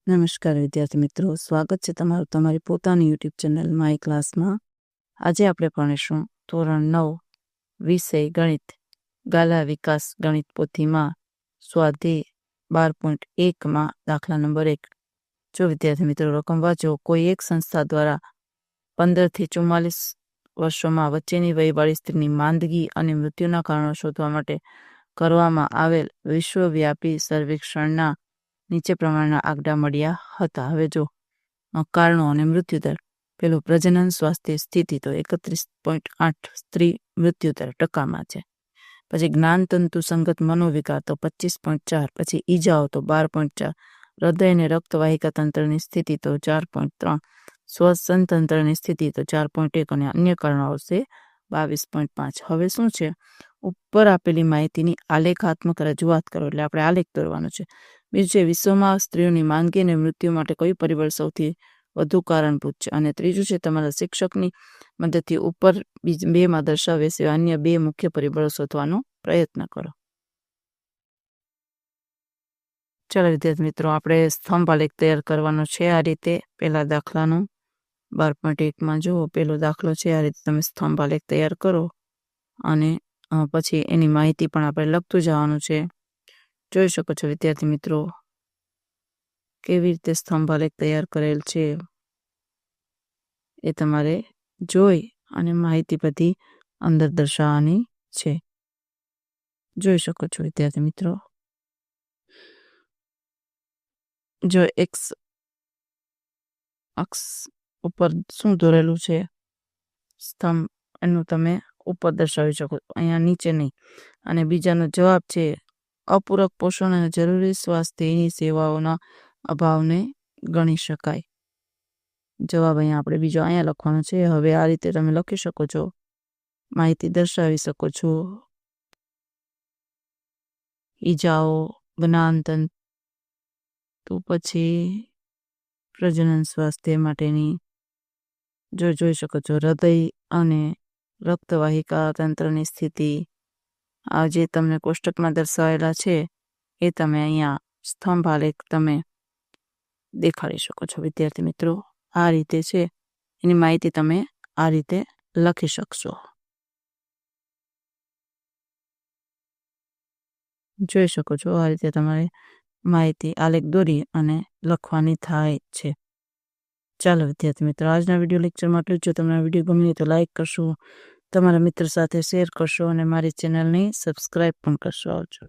નમસ્કાર વિદ્યાર્થી મિત્રો, સ્વાગત છે તમારું તમારી પોતાની યુટ્યુબ ચેનલ માય ક્લાસમાં. આજે આપણે ભણીશું ધોરણ 9 વિષય ગણિત, ગાલા વિકાસ ગણિત પોથીમાં સ્વાધ્યાય 12.1માં દાખલા નંબર 1. જો વિદ્યાર્થી મિત્રો રકમ વાંચો, કોઈ એક સંસ્થા દ્વારા 15 થી 44 વર્ષોમાં વચ્ચેની વયવાળી સ્ત્રીની માંદગી અને મૃત્યુના કારણો શોધવા માટે કરવામાં આવેલ વિશ્વવ્યાપી સર્વેક્ષણના નીચે પ્રમાણેના આંકડા મળ્યા હતા. હવે જો કારણો અને મૃત્યુદર. પેલું પ્રજનન સ્વાસ્થ્ય સ્થિતિ તો 31.8 સ્ત્રી મૃત્યુદર ટકામાં છે. પછી જ્ઞાનતંતુ સંગત મનોવિકાર તો 25.4. પછી ઈજાઓ તો 12.4. હૃદય અને રક્તવાહિકા તંત્રની સ્થિતિ તો 4.3. શ્વસન તંત્રની સ્થિતિ તો 4.1 અને અન્ય કારણો આવશે 22.5. હવે શું છે, ઉપર આપેલી માહિતીની આલેખાત્મક રજૂઆત કરો. એટલે આપણે આલેખ દોરવાનો છે. બીજું છે, વિશ્વમાં સ્ત્રીઓની માંદગી અને મૃત્યુ માટે કયું પરિબળ સૌથી વધુ કારણભૂત છે. અને ત્રીજું છે, તમારા શિક્ષકની મદદથી ઉપર બેમાં દર્શાવે છે અન્ય 2 મુખ્ય પરિબળો શોધવાનો પ્રયત્ન કરો. ચાલો વિદ્યાર્થી મિત્રો, આપણે સ્તંભ આલેખ તૈયાર કરવાનો છે. આ રીતે પહેલા દાખલાનું 12.1માં જુઓ, પહેલો દાખલો છે. આ રીતે તમે સ્તંભ આલેખ તૈયાર કરો અને પછી એની માહિતી પણ આપણે લખતું જવાનું છે. જોઈ શકો છો વિદ્યાર્થી મિત્રો કેવી રીતે સ્તંભ આલેખ તૈયાર કરેલ છે. એ તમારે જોઈ અને માહિતી બધી અંદર દર્શાવવાની છે. જોઈ શકો છો વિદ્યાર્થી મિત્રો. જો એક્સ અક્ષ ઉપર શું દોરેલું છે સ્તંભ, એનું તમે ઉપર દર્શાવી શકો, અહીંયા નીચે નહીં. અને બીજાનો જવાબ છે, અપૂરક પોષણ અને જરૂરી સ્વાસ્થ્યની સેવાઓના અભાવને ગણી શકાય. જવાબ અહીંયા આપણે બીજો અહીંયા લખવાનો છે. હવે આ રીતે તમે લખી શકો છો, માહિતી દર્શાવી શકો છો. ઈજાઓ, જ્ઞાનતંતુ, પછી પ્રજનન સ્વાસ્થ્ય માટેની જોઈ શકો છો. હૃદય અને રક્તવાહિકા તંત્રની સ્થિતિ, આ જે તમને કોષ્ટકમાં દર્શાવેલા છે એ તમે અહીંયા સ્તંભ આલેખ તમે દેખાડી શકો છો. વિદ્યાર્થી મિત્રો આ રીતે છે, એની માહિતી તમે આ રીતે લખી શકશો. જોઈ શકો છો આ રીતે તમારે માહિતી આલેખ દોરી અને લખવાની થાય છે. ચાલો વિદ્યાર્થી મિત્રો, આજના વિડીયો લેક્ચરમાં આટલું. જો તમને વિડીયો ગમે તો લાઈક કરશો, તમારા મિત્ર સાથે શેર કરશો અને મારી ચેનલને સબસ્ક્રાઈબ પણ કરશો. આવજો.